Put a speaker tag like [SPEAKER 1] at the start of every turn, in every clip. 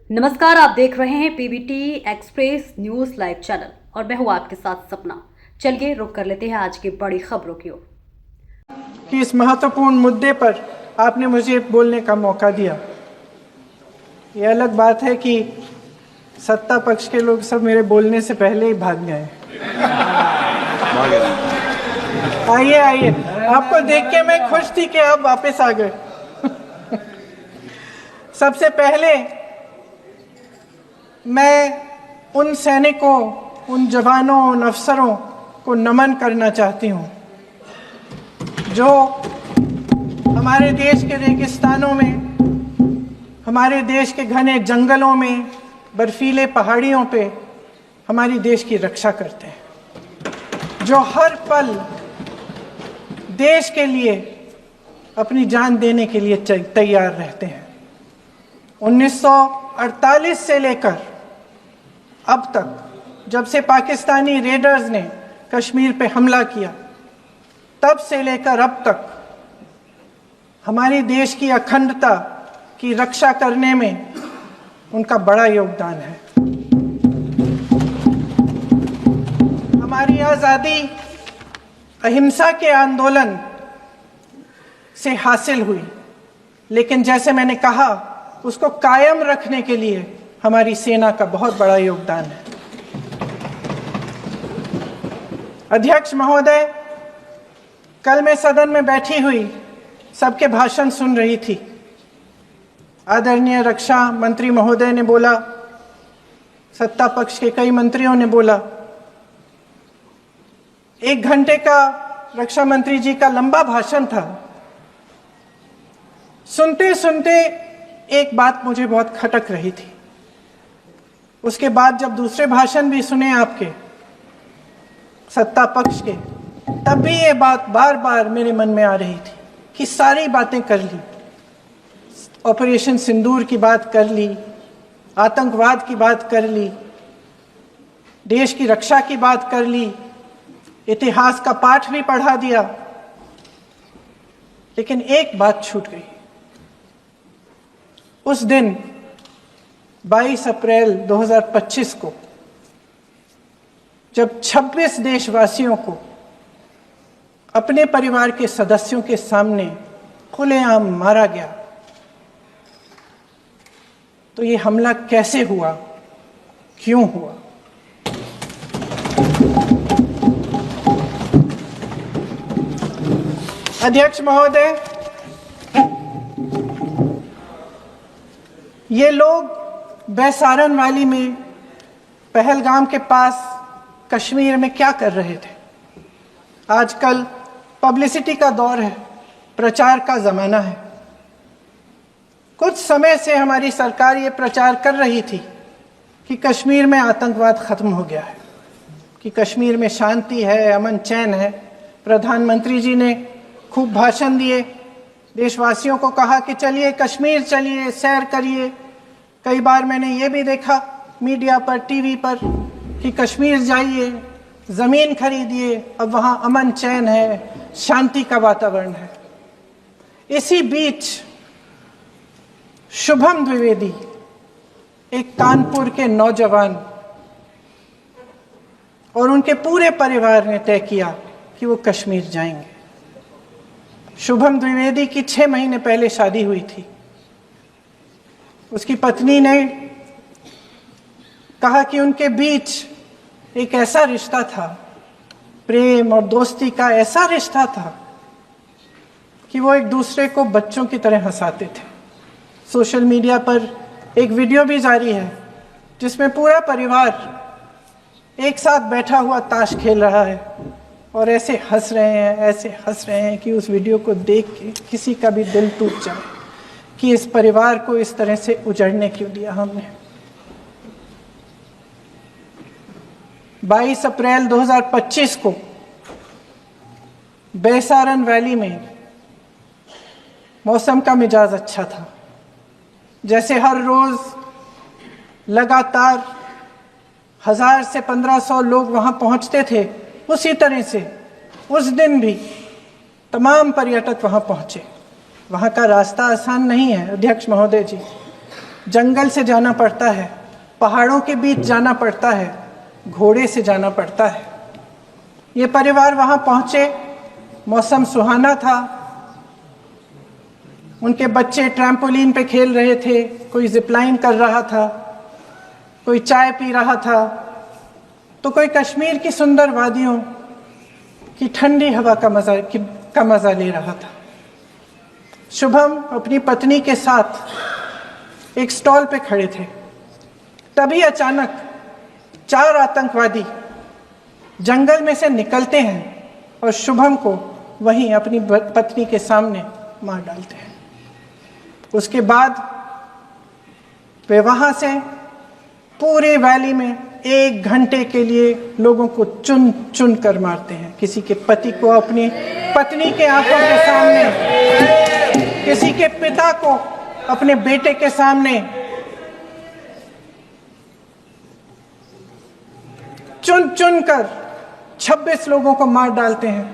[SPEAKER 1] नमस्कार, आप देख रहे हैं PBT express news live channel और मैं हूं आपके साथ सपना। चलिए रुक कर लेते हैं आज की बड़ी खबरों की ओर।
[SPEAKER 2] कि इस महत्वपूर्ण मुद्दे पर आपने मुझे बोलने का मौका दिया। ये अलग बात है कि सत्ता पक्ष के लोग सब मेरे बोलने से पहले ही भाग गए। आइए आइए, आपको देख के मैं खुश थी कि आप वापस आ गए। सबसे पहले मैं उन सैनिकों, उन जवानों, उन अफसरों को नमन करना चाहती हूँ जो हमारे देश के रेगिस्तानों में, हमारे देश के घने जंगलों में, बर्फीले पहाड़ियों पे हमारी देश की रक्षा करते हैं, जो हर पल देश के लिए अपनी जान देने के लिए तैयार रहते हैं। 1948 से लेकर अब तक, जब से पाकिस्तानी रेडर्स ने कश्मीर पे हमला किया, तब से लेकर अब तक हमारे देश की अखंडता की रक्षा करने में उनका बड़ा योगदान है। हमारी आज़ादी अहिंसा के आंदोलन से हासिल हुई, लेकिन जैसे मैंने कहा, उसको कायम रखने के लिए हमारी सेना का बहुत बड़ा योगदान है। अध्यक्ष महोदय, कल मैं सदन में बैठी हुई सबके भाषण सुन रही थी। आदरणीय रक्षा मंत्री महोदय ने बोला, सत्ता पक्ष के कई मंत्रियों ने बोला। 1 घंटे का रक्षा मंत्री जी का लंबा भाषण था। सुनते सुनते एक बात मुझे बहुत खटक रही थी। उसके बाद जब दूसरे भाषण भी सुने आपके सत्ता पक्ष के, तब भी ये बात बार बार मेरे मन में आ रही थी कि सारी बातें कर ली, ऑपरेशन सिंदूर की बात कर ली, आतंकवाद की बात कर ली, देश की रक्षा की बात कर ली, इतिहास का पाठ भी पढ़ा दिया, लेकिन एक बात छूट गई। उस दिन 22 अप्रैल 2025 को जब 26 देशवासियों को अपने परिवार के सदस्यों के सामने खुलेआम मारा गया, तो ये हमला कैसे हुआ, क्यों हुआ? अध्यक्ष महोदय, ये लोग बैसारन वैली में, पहलगाम के पास कश्मीर में क्या कर रहे थे? आजकल पब्लिसिटी का दौर है, प्रचार का ज़माना है। कुछ समय से हमारी सरकार ये प्रचार कर रही थी कि कश्मीर में आतंकवाद ख़त्म हो गया है, कि कश्मीर में शांति है, अमन चैन है। प्रधानमंत्री जी ने खूब भाषण दिए, देशवासियों को कहा कि चलिए कश्मीर चलिए, सैर करिए। कई बार मैंने ये भी देखा मीडिया पर, टीवी पर, कि कश्मीर जाइए, ज़मीन खरीदिए, अब वहाँ अमन चैन है, शांति का वातावरण है। इसी बीच शुभम द्विवेदी, एक कानपुर के नौजवान, और उनके पूरे परिवार ने तय किया कि वो कश्मीर जाएंगे। शुभम द्विवेदी की 6 महीने पहले शादी हुई थी। उसकी पत्नी ने कहा कि उनके बीच एक ऐसा रिश्ता था, प्रेम और दोस्ती का ऐसा रिश्ता था कि वो एक दूसरे को बच्चों की तरह हंसाते थे। सोशल मीडिया पर एक वीडियो भी जारी है जिसमें पूरा परिवार एक साथ बैठा हुआ ताश खेल रहा है और ऐसे हंस रहे हैं कि उस वीडियो को देख के किसी का भी दिल टूट जाए कि इस परिवार को इस तरह से उजड़ने क्यों दिया हमने। 22 अप्रैल 2025 को बैसारन वैली में मौसम का मिजाज अच्छा था। जैसे हर रोज लगातार 1000 से 1500 लोग वहां पहुंचते थे, उसी तरह से उस दिन भी तमाम पर्यटक वहां पहुंचे। वहाँ का रास्ता आसान नहीं है अध्यक्ष महोदय जी। जंगल से जाना पड़ता है, पहाड़ों के बीच जाना पड़ता है, घोड़े से जाना पड़ता है। ये परिवार वहाँ पहुँचे, मौसम सुहाना था, उनके बच्चे ट्रैम्पोलिन पे खेल रहे थे, कोई जिपलाइन कर रहा था, कोई चाय पी रहा था, तो कोई कश्मीर की सुंदर वादियों की ठंडी हवा का मज़ा ले रहा था। शुभम अपनी पत्नी के साथ एक स्टॉल पे खड़े थे। तभी अचानक 4 आतंकवादी जंगल में से निकलते हैं और शुभम को वहीं अपनी पत्नी के सामने मार डालते हैं। उसके बाद वे वहां से पूरे वैली में 1 घंटे के लिए लोगों को चुन चुन कर मारते हैं। किसी के पति को अपनी पत्नी के आंखों के सामने, किसी के पिता को अपने बेटे के सामने, चुन चुन कर 26 लोगों को मार डालते हैं।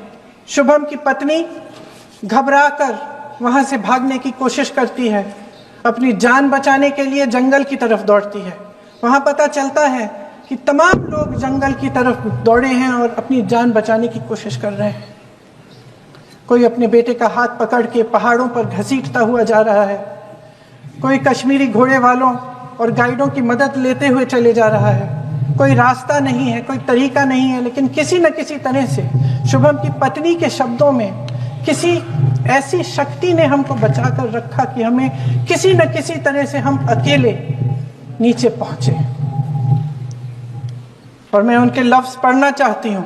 [SPEAKER 2] शुभम की पत्नी घबराकर वहां से भागने की कोशिश करती है, अपनी जान बचाने के लिए जंगल की तरफ दौड़ती है। वहां पता चलता है कि तमाम लोग जंगल की तरफ दौड़े हैं और अपनी जान बचाने की कोशिश कर रहे हैं। कोई अपने बेटे का हाथ पकड़ के पहाड़ों पर घसीटता हुआ जा रहा है, कोई कश्मीरी घोड़े वालों और गाइडों की मदद लेते हुए चले जा रहा है। कोई रास्ता नहीं है, कोई तरीका नहीं है, लेकिन किसी न किसी तरह से शुभम की पत्नी के शब्दों में किसी ऐसी शक्ति ने हमको बचा कर रखा कि हमें किसी न किसी तरह से हम अकेले नीचे पहुंचे। और मैं उनके लफ्ज पढ़ना चाहती हूं,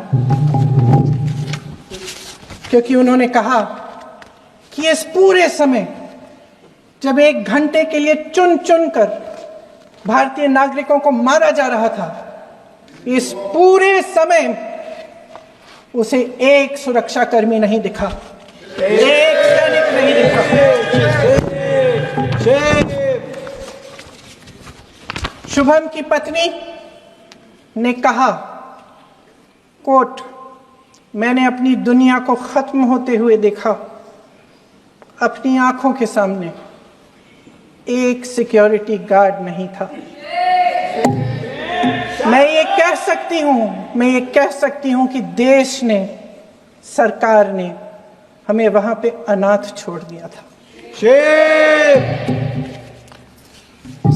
[SPEAKER 2] क्योंकि उन्होंने कहा कि इस पूरे समय जब 1 घंटे के लिए चुन चुन कर भारतीय नागरिकों को मारा जा रहा था, इस पूरे समय उसे एक सुरक्षाकर्मी नहीं दिखा, एक सैनिक नहीं दिखा। शुभम की पत्नी ने कहा, कोट, मैंने अपनी दुनिया को खत्म होते हुए देखा, अपनी आंखों के सामने एक सिक्योरिटी गार्ड नहीं था। मैं ये कह सकती हूं कि देश ने, सरकार ने हमें वहां पे अनाथ छोड़ दिया था।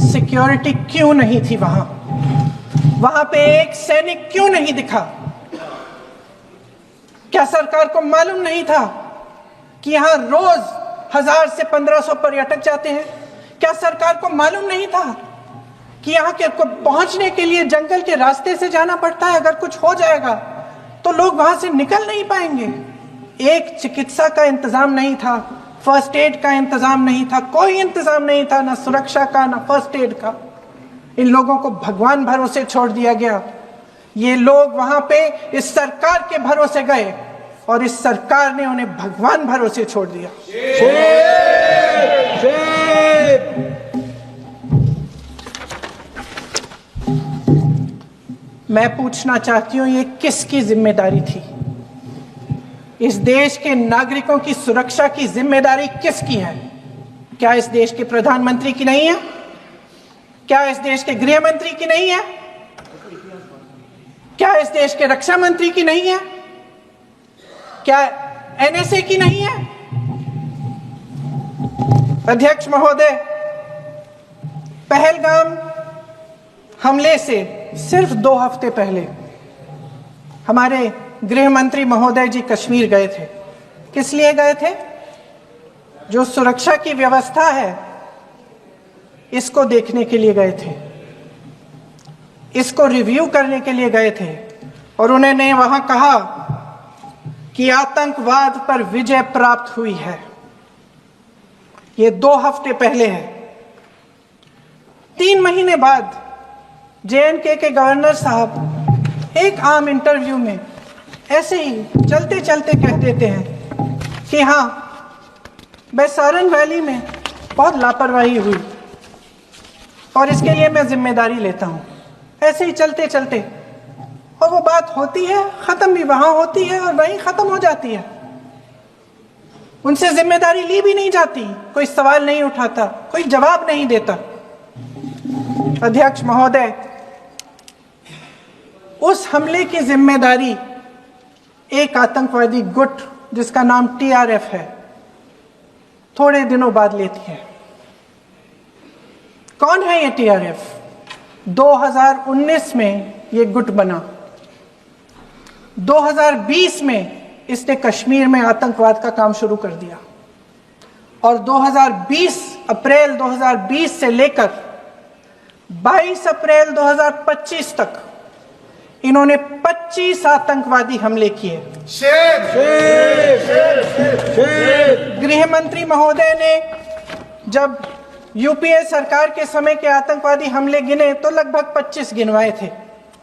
[SPEAKER 2] सिक्योरिटी क्यों नहीं थी वहां पे एक सैनिक क्यों नहीं दिखा? क्या सरकार को मालूम नहीं था कि यहां रोज 1000 से 1500 पर्यटक जाते हैं? क्या सरकार को मालूम नहीं था कि यहाँ के को पहुंचने के लिए जंगल के रास्ते से जाना पड़ता है? अगर कुछ हो जाएगा तो लोग वहां से निकल नहीं पाएंगे। एक चिकित्सा का इंतजाम नहीं था, फर्स्ट एड का इंतजाम नहीं था, कोई इंतजाम नहीं था, ना सुरक्षा का ना फर्स्ट एड का। इन लोगों को भगवान भरोसे छोड़ दिया गया। ये लोग वहां पे इस सरकार के भरोसे गए और इस सरकार ने उन्हें भगवान भरोसे छोड़ दिया। मैं पूछना चाहती हूं, ये किसकी जिम्मेदारी थी? इस देश के नागरिकों की सुरक्षा की जिम्मेदारी किसकी है? क्या इस देश के प्रधानमंत्री की नहीं है? क्या इस देश के गृह मंत्री की नहीं है? क्या इस देश के रक्षा मंत्री की नहीं है? क्या एनएसए की नहीं है? अध्यक्ष महोदय, पहलगाम हमले से सिर्फ 2 हफ्ते पहले हमारे गृह मंत्री महोदय जी कश्मीर गए थे। किस लिए गए थे? जो सुरक्षा की व्यवस्था है इसको देखने के लिए गए थे, इसको रिव्यू करने के लिए गए थे। और उन्होंने वहां कहा कि आतंकवाद पर विजय प्राप्त हुई है। ये 2 हफ्ते पहले है। 3 महीने बाद JNK के गवर्नर साहब एक आम इंटरव्यू में ऐसे ही चलते चलते कह देते हैं कि हाँ, बैसारन वैली में बहुत लापरवाही हुई और इसके लिए मैं जिम्मेदारी लेता हूँ। ऐसे ही चलते चलते, और वो बात होती है, खत्म भी वहां होती है और वहीं खत्म हो जाती है। उनसे जिम्मेदारी ली भी नहीं जाती, कोई सवाल नहीं उठाता, कोई जवाब नहीं देता। अध्यक्ष महोदय, उस हमले की जिम्मेदारी एक आतंकवादी गुट जिसका नाम टीआरएफ है थोड़े दिनों बाद लेती है। कौन है ये टीआरएफ? 2019 में ये गुट बना। 2020 में इसने कश्मीर में आतंकवाद का काम शुरू कर दिया और अप्रैल 2020 से लेकर 22 अप्रैल 2025 तक इन्होंने 25 आतंकवादी हमले किए। गृह मंत्री महोदय ने जब यूपीए सरकार के समय के आतंकवादी हमले गिने तो लगभग 25 गिनवाए थे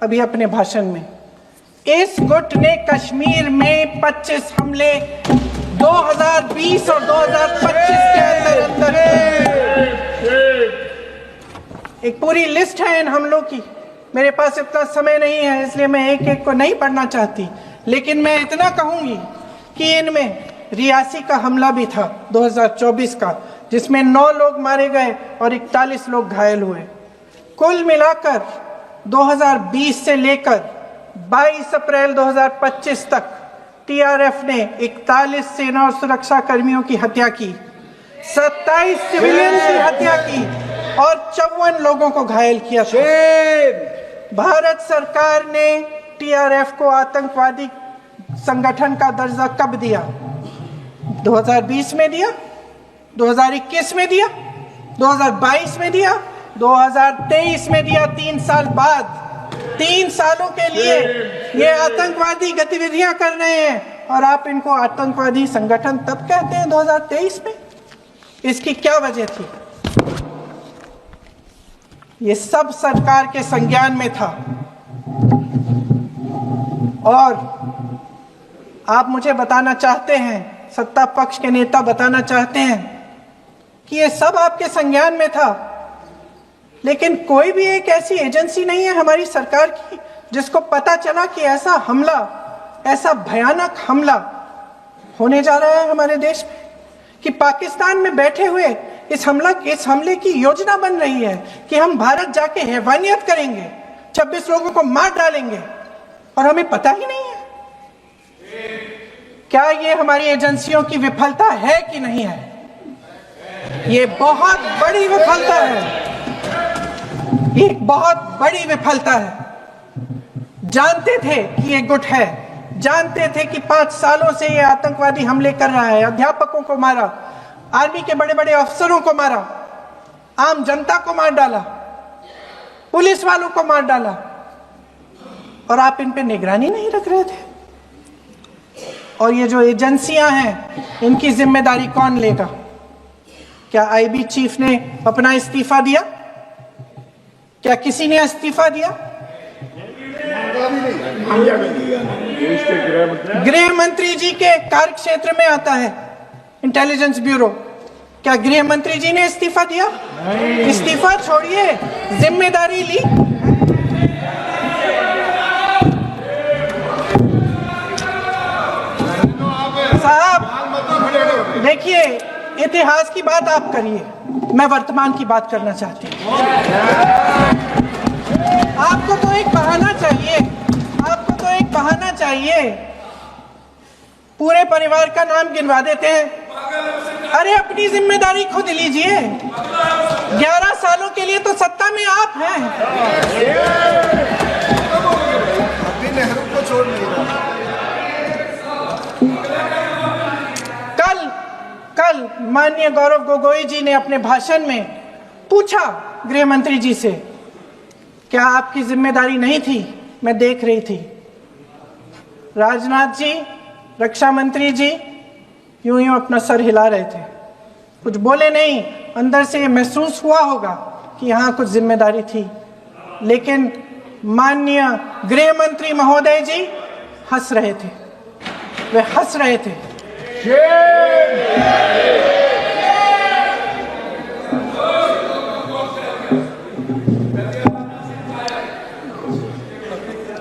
[SPEAKER 2] अभी अपने भाषण में। इस गुट ने कश्मीर में 25 हमले 2020 और 2025 के अंदर एक पूरी लिस्ट है इन हमलों की। मेरे पास इतना समय नहीं है इसलिए मैं एक एक को नहीं पढ़ना चाहती, लेकिन मैं इतना कहूंगी कि इनमें रियासी का हमला भी था 2024 का, जिसमें 9 लोग मारे गए और 41 लोग घायल हुए। कुल मिलाकर 2020 से लेकर 22 अप्रैल 2025 तक टीआरएफ ने 41 सेना और सुरक्षा कर्मियों की हत्या की, 27 सिविलियन की हत्या की और 54 लोगों को घायल किया। भारत सरकार ने टीआरएफ को आतंकवादी संगठन का दर्जा कब दिया? 2020 में दिया, 2021 में दिया, 2022 में दिया, 2023 में दिया। 3 साल बाद, 3 सालों के लिए ये आतंकवादी गतिविधियां कर रहे हैं और आप इनको आतंकवादी संगठन तब कहते हैं 2023 में। इसकी क्या वजह थी? ये सब सरकार के संज्ञान में था और आप मुझे बताना चाहते हैं, सत्ता पक्ष के नेता बताना चाहते हैं कि ये सब आपके संज्ञान में था, लेकिन कोई भी एक ऐसी एजेंसी नहीं है हमारी सरकार की जिसको पता चला कि ऐसा हमला, ऐसा भयानक हमला होने जा रहा है हमारे देश में, कि पाकिस्तान में बैठे हुए इस हमले की योजना बन रही है कि हम भारत जाके हैवानियत करेंगे, 26 लोगों को मार डालेंगे और हमें पता ही नहीं है। क्या ये हमारी एजेंसियों की विफलता है कि नहीं है? ये बहुत बड़ी विफलता है, एक बहुत बड़ी विफलता है। जानते थे कि ये गुट है, जानते थे कि 5 सालों से ये आतंकवादी हमले कर रहा है, अध्यापकों को मारा, आर्मी के बड़े बड़े अफसरों को मारा, आम जनता को मार डाला, पुलिस वालों को मार डाला, और आप इन पे निगरानी नहीं रख रहे थे। और ये जो एजेंसियां हैं इनकी जिम्मेदारी कौन लेगा? क्या आईबी चीफ ने अपना इस्तीफा दिया? क्या किसी ने इस्तीफा दिया? गृह मंत्री जी के कार्य क्षेत्र में आता है इंटेलिजेंस ब्यूरो। क्या गृह मंत्री जी ने इस्तीफा दिया? इस्तीफा छोड़िए, जिम्मेदारी ली। साहब देखिए, इतिहास की बात आप करिए, मैं वर्तमान की बात करना चाहती हूँ। आपको तो एक बहाना चाहिए, आपको तो एक बहाना चाहिए। पूरे परिवार का नाम गिनवा देते हैं। अरे अपनी जिम्मेदारी खुद लीजिए। 11 सालों के लिए तो सत्ता में आप हैं। नेहरू को छोड़ नहीं रहा। कल माननीय गौरव गोगोई जी ने अपने भाषण में पूछा गृह मंत्री जी से, क्या आपकी जिम्मेदारी नहीं थी? मैं देख रही थी। राजनाथ जी, रक्षा मंत्री जी यूं यूं अपना सर हिला रहे थे, कुछ बोले नहीं। अंदर से ये महसूस हुआ होगा कि यहाँ कुछ जिम्मेदारी थी, लेकिन माननीय गृह मंत्री महोदय जी हंस रहे थे, वे हंस रहे थे।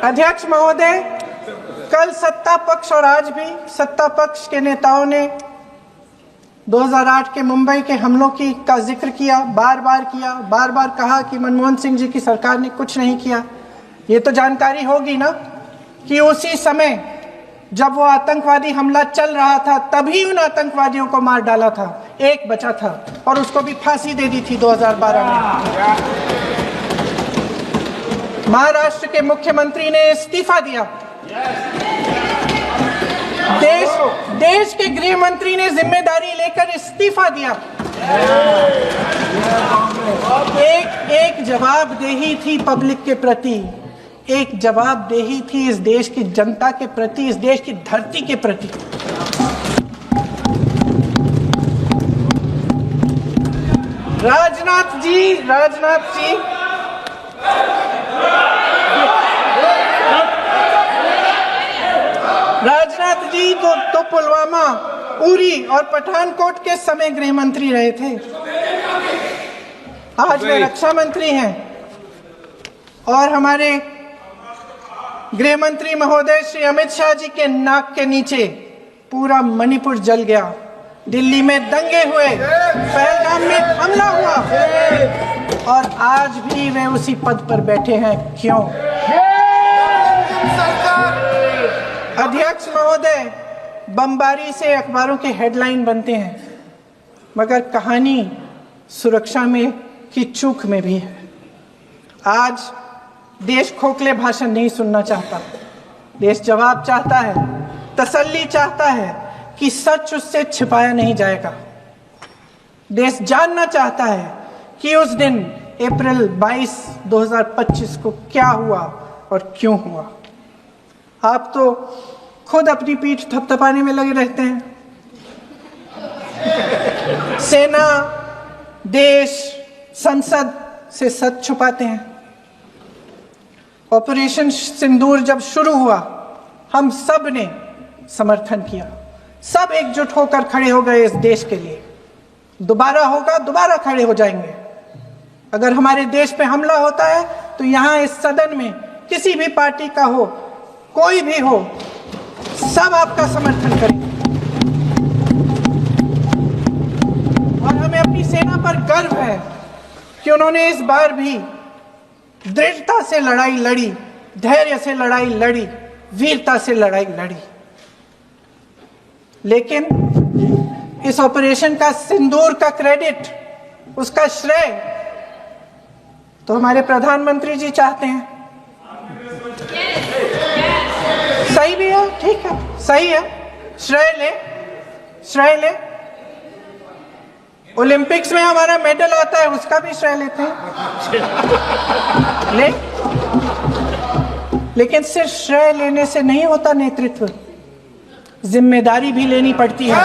[SPEAKER 2] अध्यक्ष महोदय, कल सत्ता पक्ष और आज भी सत्ता पक्ष के नेताओं ने 2008 के मुंबई के हमलों का जिक्र किया, बार बार कहा कि मनमोहन सिंह जी की सरकार ने कुछ नहीं किया। ये तो जानकारी होगी ना कि उसी समय जब वो आतंकवादी हमला चल रहा था तभी उन आतंकवादियों को मार डाला था, एक बचा था और उसको भी फांसी दे दी थी 2012 में। महाराष्ट्र के मुख्यमंत्री ने इस्तीफा दिया। देश के गृह मंत्री ने जिम्मेदारी लेकर इस्तीफा दिया। एक जवाबदेही थी पब्लिक के प्रति, एक जवाबदेही थी इस देश की जनता के प्रति, इस देश की धरती के प्रति। राजनाथ जी तो पुलवामा, उरी और पठानकोट के समय गृह मंत्री रहे थे। आज वे रक्षा मंत्री हैं और हमारे गृह मंत्री महोदय श्री अमित शाह जी के नाक के नीचे पूरा मणिपुर जल गया, दिल्ली में दंगे हुए, पहलगाम में हमला हुआ और आज भी वे उसी पद पर बैठे हैं। क्यों? अध्यक्ष महोदय, बमबारी से अखबारों के हेडलाइन बनते हैं, मगर कहानी सुरक्षा में की चूक में भी है। आज देश खोखले भाषण नहीं सुनना चाहता, देश जवाब चाहता है, तसल्ली चाहता है कि सच उससे छिपाया नहीं जाएगा। देश जानना चाहता है कि उस दिन अप्रैल 22, 2025 को क्या हुआ और क्यों हुआ। आप तो खुद अपनी पीठ थपथपाने में लगे रहते हैं। सेना, देश, संसद से सच छुपाते हैं। ऑपरेशन सिंदूर जब शुरू हुआ, हम सब ने समर्थन किया, सब एकजुट होकर खड़े हो गए इस देश के लिए। दोबारा होगा, दोबारा खड़े हो जाएंगे। अगर हमारे देश पे हमला होता है तो यहाँ इस सदन में किसी भी पार्टी का हो, कोई भी हो, सब आपका समर्थन करेंगे। और हमें अपनी सेना पर गर्व है कि उन्होंने इस बार भी दृढ़ता से लड़ाई लड़ी, धैर्य से लड़ाई लड़ी, वीरता से लड़ाई लड़ी। लेकिन इस ऑपरेशन का सिंदूर का क्रेडिट, उसका श्रेय तो हमारे प्रधानमंत्री जी चाहते हैं। सही भी है, ठीक है, सही है, श्रेय ले। ओलंपिक्स में हमारा मेडल आता है, उसका भी श्रेय लेते हैं। लेकिन सिर्फ श्रेय लेने से नहीं होता नेतृत्व, जिम्मेदारी भी लेनी पड़ती है।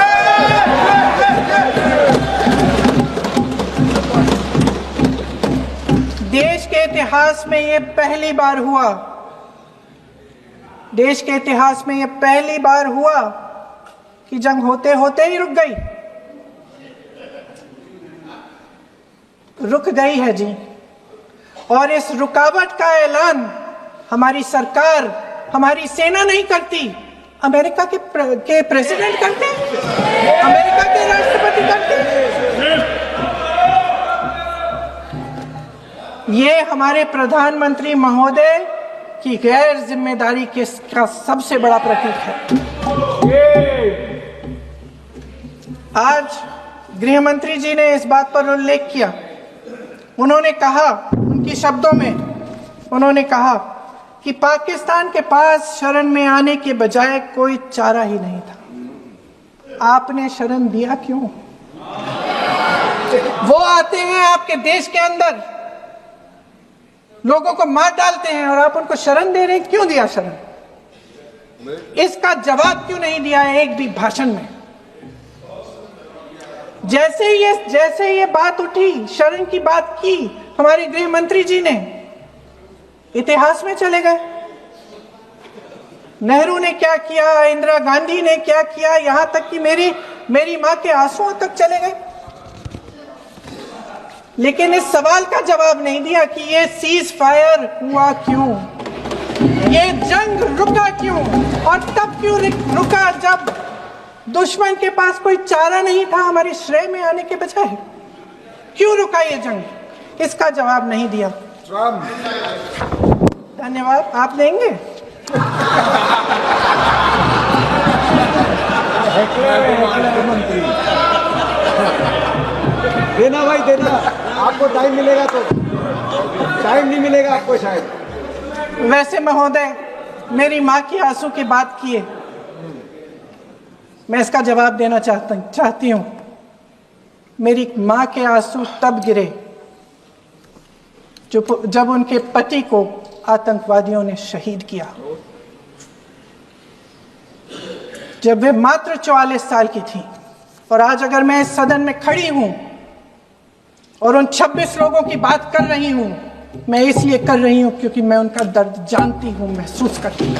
[SPEAKER 2] देश के इतिहास में ये पहली बार हुआ, देश के इतिहास में ये पहली बार हुआ कि जंग होते होते ही रुक गई है जी। और इस रुकावट का ऐलान हमारी सरकार, हमारी सेना नहीं करती, अमेरिका के प्रेसिडेंट करते हैं, अमेरिका के राष्ट्रपति करते हैं। ये हमारे प्रधानमंत्री महोदय की गैर जिम्मेदारी का सबसे बड़ा प्रतीक है। आज गृह मंत्री जी ने इस बात पर उल्लेख किया। उन्होंने कहा, उनके शब्दों में उन्होंने कहा कि पाकिस्तान के पास शरण में आने के बजाय कोई चारा ही नहीं था। आपने शरण दिया क्यों? वो आते हैं आपके देश के अंदर, लोगों को मार डालते हैं और आप उनको शरण दे रहे हैं। क्यों दिया शरण? इसका जवाब क्यों नहीं दिया एक भी भाषण में? जैसे ये बात उठी, शरण की बात की, हमारे गृह मंत्री जी ने इतिहास में चले गए। नेहरू ने क्या किया, इंदिरा गांधी ने क्या किया, यहां तक कि मेरी मां के आंसुओं तक चले गए। लेकिन इस सवाल का जवाब नहीं दिया कि ये सीज फायर हुआ क्यों, ये जंग रुका क्यों, और तब क्यों रुका दुश्मन के पास कोई चारा नहीं था हमारे श्रेय में आने के बजाय? क्यों रुका ये जंग? इसका जवाब नहीं दिया। धन्यवाद। आप देंगे?
[SPEAKER 3] मंत्री देना भाई देना, आपको टाइम मिलेगा तो। टाइम नहीं मिलेगा आपको शायद।
[SPEAKER 2] वैसे महोदय, मेरी माँ की आंसू की बात किए, मैं इसका जवाब देना चाहती हूँ। मेरी माँ के आंसू तब गिरे जब उनके पति को आतंकवादियों ने शहीद किया, जब वे मात्र 44 साल की थी। और आज अगर मैं इस सदन में खड़ी हूं और उन 26 लोगों की बात कर रही हूं, मैं इसलिए कर रही हूं क्योंकि मैं उनका दर्द जानती हूं, महसूस करती हूं।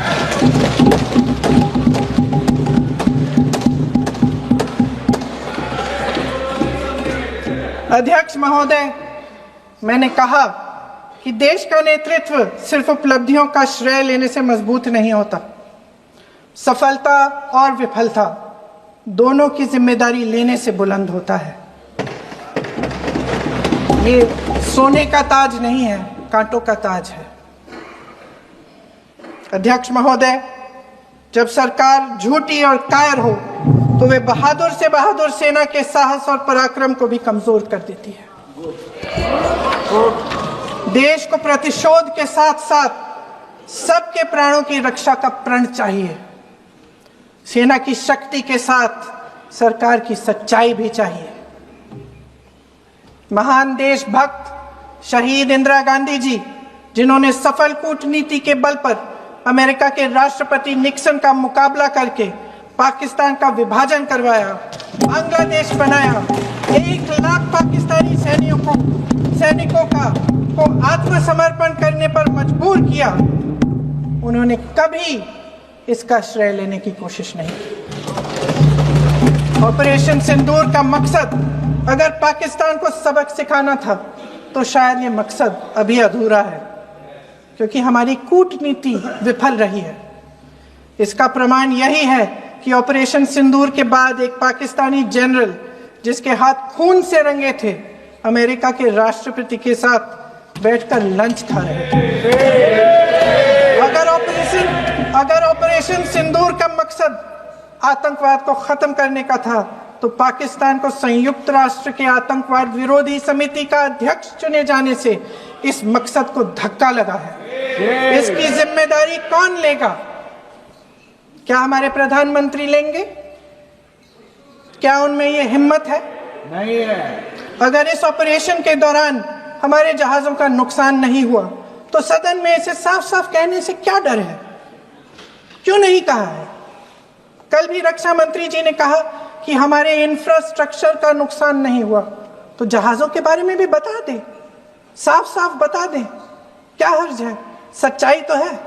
[SPEAKER 2] अध्यक्ष महोदय, मैंने कहा कि देश का नेतृत्व सिर्फ उपलब्धियों का श्रेय लेने से मजबूत नहीं होता। सफलता और विफलता दोनों की जिम्मेदारी लेने से बुलंद होता है। ये सोने का ताज नहीं है, कांटों का ताज है। अध्यक्ष महोदय, जब सरकार झूठी और कायर हो तो वे बहादुर से बहादुर सेना के साहस और पराक्रम को भी कमजोर कर देती है। देश को प्रतिशोध के साथ साथ सबके प्राणों की रक्षा का प्रण चाहिए। सेना की शक्ति के साथ सरकार की सच्चाई भी चाहिए। महान देशभक्त शहीद इंदिरा गांधी जी, जिन्होंने सफल कूटनीति के बल पर अमेरिका के राष्ट्रपति निक्सन का मुकाबला करके पाकिस्तान का विभाजन करवाया, बांग्लादेश बनाया, 1 लाख पाकिस्तानी सैनिकों को आत्मसमर्पण करने पर मजबूर किया, उन्होंने कभी इसका श्रेय लेने की कोशिश नहीं की। ऑपरेशन सिंदूर का मकसद अगर पाकिस्तान को सबक सिखाना था तो शायद ये मकसद अभी अधूरा है, क्योंकि हमारी कूटनीति विफल रही है। इसका प्रमाण यही है कि ऑपरेशन सिंदूर के बाद एक पाकिस्तानी जनरल, जिसके हाथ खून से रंगे थे, अमेरिका के राष्ट्रपति के साथ बैठकर लंच खा रहे थे। अगर ऑपरेशन सिंदूर का मकसद आतंकवाद को खत्म करने का था तो पाकिस्तान को संयुक्त राष्ट्र के आतंकवाद विरोधी समिति का अध्यक्ष चुने जाने से इस मकसद को धक्का लगा है। इसकी जिम्मेदारी कौन लेगा? क्या हमारे प्रधानमंत्री लेंगे? क्या उनमें ये हिम्मत है?
[SPEAKER 3] नहीं है।
[SPEAKER 2] अगर इस ऑपरेशन के दौरान हमारे जहाजों का नुकसान नहीं हुआ तो सदन में इसे साफ साफ कहने से क्या डर है? क्यों नहीं कहा है? कल भी रक्षा मंत्री जी ने कहा कि हमारे इंफ्रास्ट्रक्चर का नुकसान नहीं हुआ, तो जहाजों के बारे में भी बता दें, साफ साफ बता दें, क्या हर्ज है? सच्चाई तो है।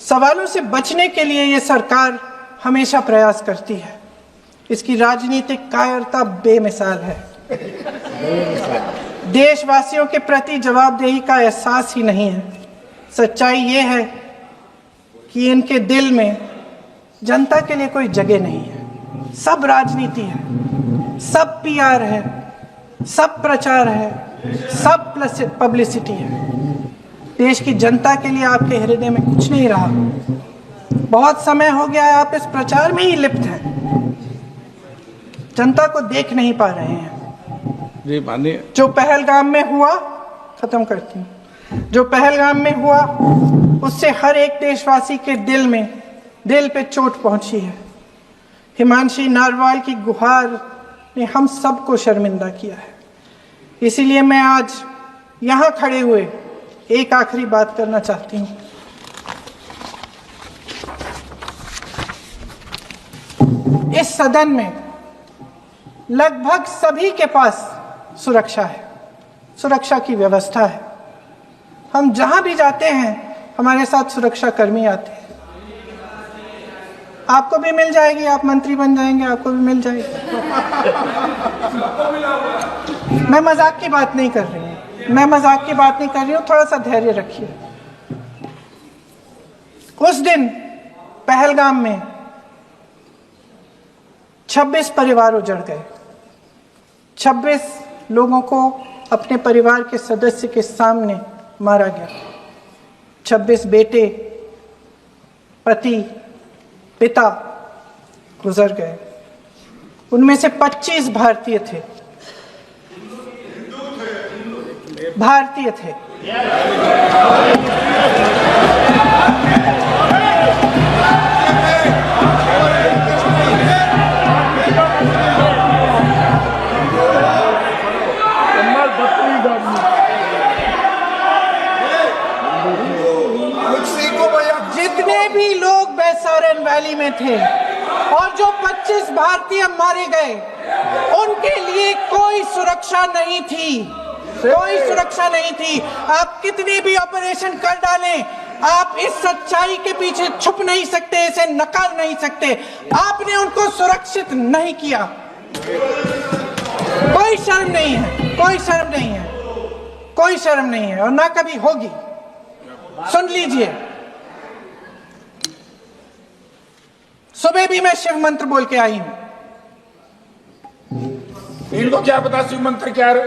[SPEAKER 2] सवालों से बचने के लिए ये सरकार हमेशा प्रयास करती है। इसकी राजनीतिक कायरता बेमिसाल है। देशवासियों के प्रति जवाबदेही का एहसास ही नहीं है। सच्चाई ये है कि इनके दिल में जनता के लिए कोई जगह नहीं है। सब राजनीति है, सब पीआर है, सब प्रचार है, सब पब्लिसिटी है। देश की जनता के लिए आपके हृदय में कुछ नहीं रहा। बहुत समय हो गया है आप इस प्रचार में ही लिप्त हैं, जनता को देख नहीं पा रहे हैं।
[SPEAKER 3] जी माननीय,
[SPEAKER 2] जो पहलगाम में हुआ, खत्म करती हूँ, जो पहलगाम में हुआ उससे हर एक देशवासी के दिल पे चोट पहुंची है। हिमांशी नारवाल की गुहार ने हम सबको शर्मिंदा किया है। इसीलिए मैं आज यहाँ खड़े हुए एक आखिरी बात करना चाहती हूँ। इस सदन में लगभग सभी के पास सुरक्षा है, सुरक्षा की व्यवस्था है। हम जहां भी जाते हैं हमारे साथ सुरक्षा कर्मी आते हैं। आपको भी मिल जाएगी, आप मंत्री बन जाएंगे, आपको भी मिल जाएगी। मैं मजाक की बात नहीं कर रही हूँ, थोड़ा सा धैर्य रखिए। उस दिन पहलगाम में 26 परिवार उजड़ गए। 26 लोगों को अपने परिवार के सदस्य के सामने मारा गया। 26 बेटे, पति, पिता गुजर गए। उनमें से 25 भारतीय थे। जितने भी लोग बैसारन वैली में थे और जो 25 भारतीय मारे गए, उनके लिए कोई सुरक्षा नहीं थी, कोई सुरक्षा नहीं थी। आप कितने भी ऑपरेशन कर डालें, आप इस सच्चाई के पीछे छुप नहीं सकते, इसे नकार नहीं सकते। आपने उनको सुरक्षित नहीं किया। कोई शर्म नहीं है, कोई शर्म नहीं है, कोई शर्म नहीं है और ना कभी होगी। सुन लीजिए, सुबह भी मैं शिव मंत्र बोल के आई हूं।
[SPEAKER 4] इनको क्या पता शिव मंत्र क्या है?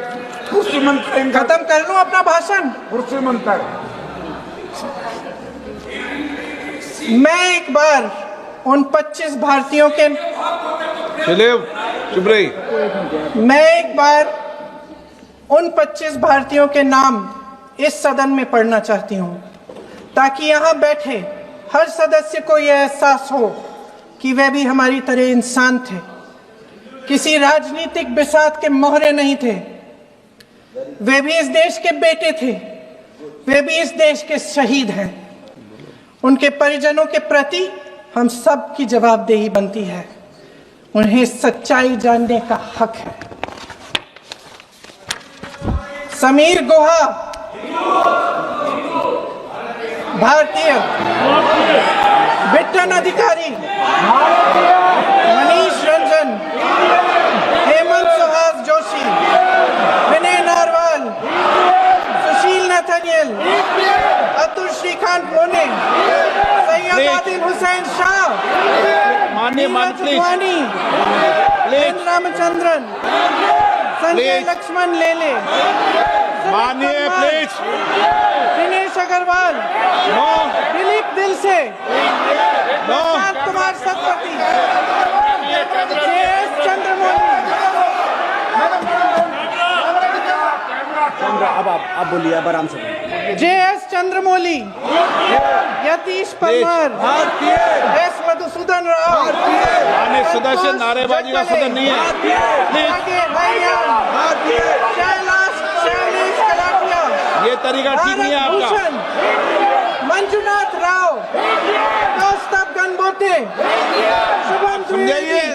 [SPEAKER 4] कुर्सी मंत्र
[SPEAKER 2] खत्म कर लूं अपना भाषण।
[SPEAKER 4] कुर्सी मंत्र।
[SPEAKER 2] मैं एक बार उन 25 भारतीयों के
[SPEAKER 3] चुप रही।
[SPEAKER 2] मैं एक बार उन 25 भारतीयों के नाम इस सदन में पढ़ना चाहती हूं, ताकि यहां बैठे हर सदस्य को यह एहसास हो कि वे भी हमारी तरह इंसान थे, किसी राजनीतिक बिसात के मोहरे नहीं थे। वे भी इस देश के बेटे थे, वे भी इस देश के शहीद हैं। उनके परिजनों के प्रति हम सब की जवाबदेही बनती है। उन्हें सच्चाई जानने का हक है। समीर गुहा भारतीय, बिट्टन अधिकारी, मनीष रंजन, हेमंत सुहास जोशी, विनय नारवाल, सुशील नथनियल, अतुल श्रीकांत मोने, सैयद आदिल हुसैन शाह,
[SPEAKER 3] माननीय मंत्री
[SPEAKER 2] रामचंद्रन, संजय लक्ष्मण लेले,
[SPEAKER 3] माननीय प्लीज
[SPEAKER 2] दिनेश अग्रवाल, दिलीप दिल से, प्रशांत कुमार सतपति, JS चंद्रमौली।
[SPEAKER 3] अब आप बोलिए, अब आराम से।
[SPEAKER 2] JS चंद्रमौली, यतीश परमार, S मधुसूदन राव,
[SPEAKER 3] माननीय सदस्य, नारेबाजी का सदन नहीं है।
[SPEAKER 2] शैलेश कलाटिया,
[SPEAKER 3] ये तरीका ठीक नहीं है आपका।
[SPEAKER 2] मंजुनाथ राव, कौस्तभ गणबोटे, शुभम द्विवेदी,